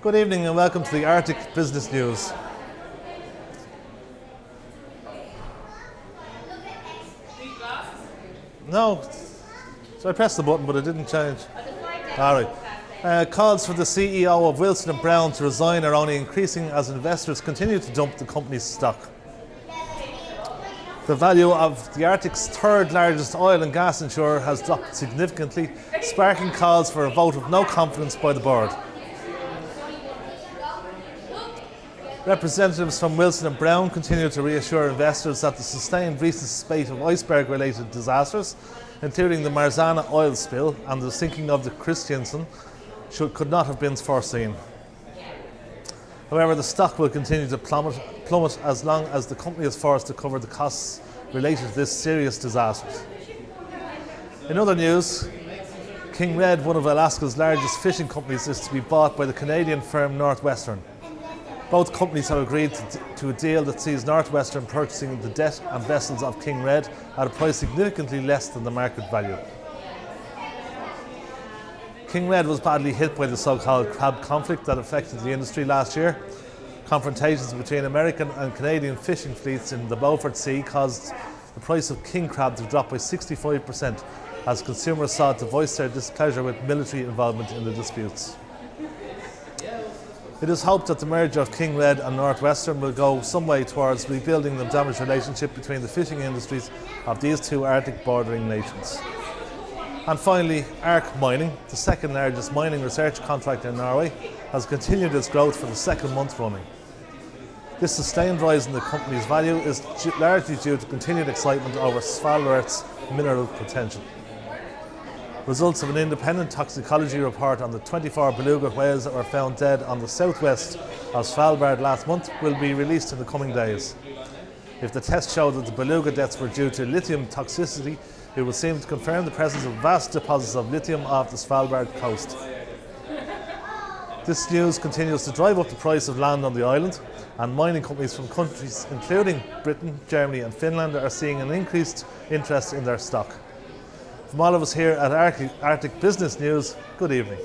Good evening and welcome to the Arctic Business News. No, so I pressed the button but it didn't change. Alright. Calls for the CEO of Wilson & Brown to resign are only increasing as investors continue to dump the company's stock. The value of the Arctic's third largest oil and gas insurer has dropped significantly, sparking calls for a vote of no confidence by the board. Representatives from Wilson & Brown continue to reassure investors that the sustained recent spate of iceberg-related disasters, including the Marzana oil spill and the sinking of the Christiansen, could not have been foreseen. However, the stock will continue to plummet as long as the company is forced to cover the costs related to this serious disaster. In other news, King Red, one of Alaska's largest fishing companies, is to be bought by the Canadian firm Northwestern. Both companies have agreed to a deal that sees Northwestern purchasing the debt and vessels of King Red at a price significantly less than the market value. King Red was badly hit by the so-called crab conflict that affected the industry last year. Confrontations between American and Canadian fishing fleets in the Beaufort Sea caused the price of king crab to drop by 65% as consumers sought to voice their displeasure with military involvement in the disputes. It is hoped that the merger of King Red and Northwestern will go some way towards rebuilding the damaged relationship between the fishing industries of these two Arctic bordering nations. And finally, ARC Mining, the second largest mining research contractor in Norway, has continued its growth for the second month running. This sustained rise in the company's value is largely due to continued excitement over Svalbard's mineral potential. Results of an independent toxicology report on the 24 beluga whales that were found dead on the southwest of Svalbard last month will be released in the coming days. If the tests show that the beluga deaths were due to lithium toxicity, it would seem to confirm the presence of vast deposits of lithium off the Svalbard coast. This news continues to drive up the price of land on the island, and mining companies from countries including Britain, Germany and Finland are seeing an increased interest in their stock. From all of us here at Arctic Business News, good evening.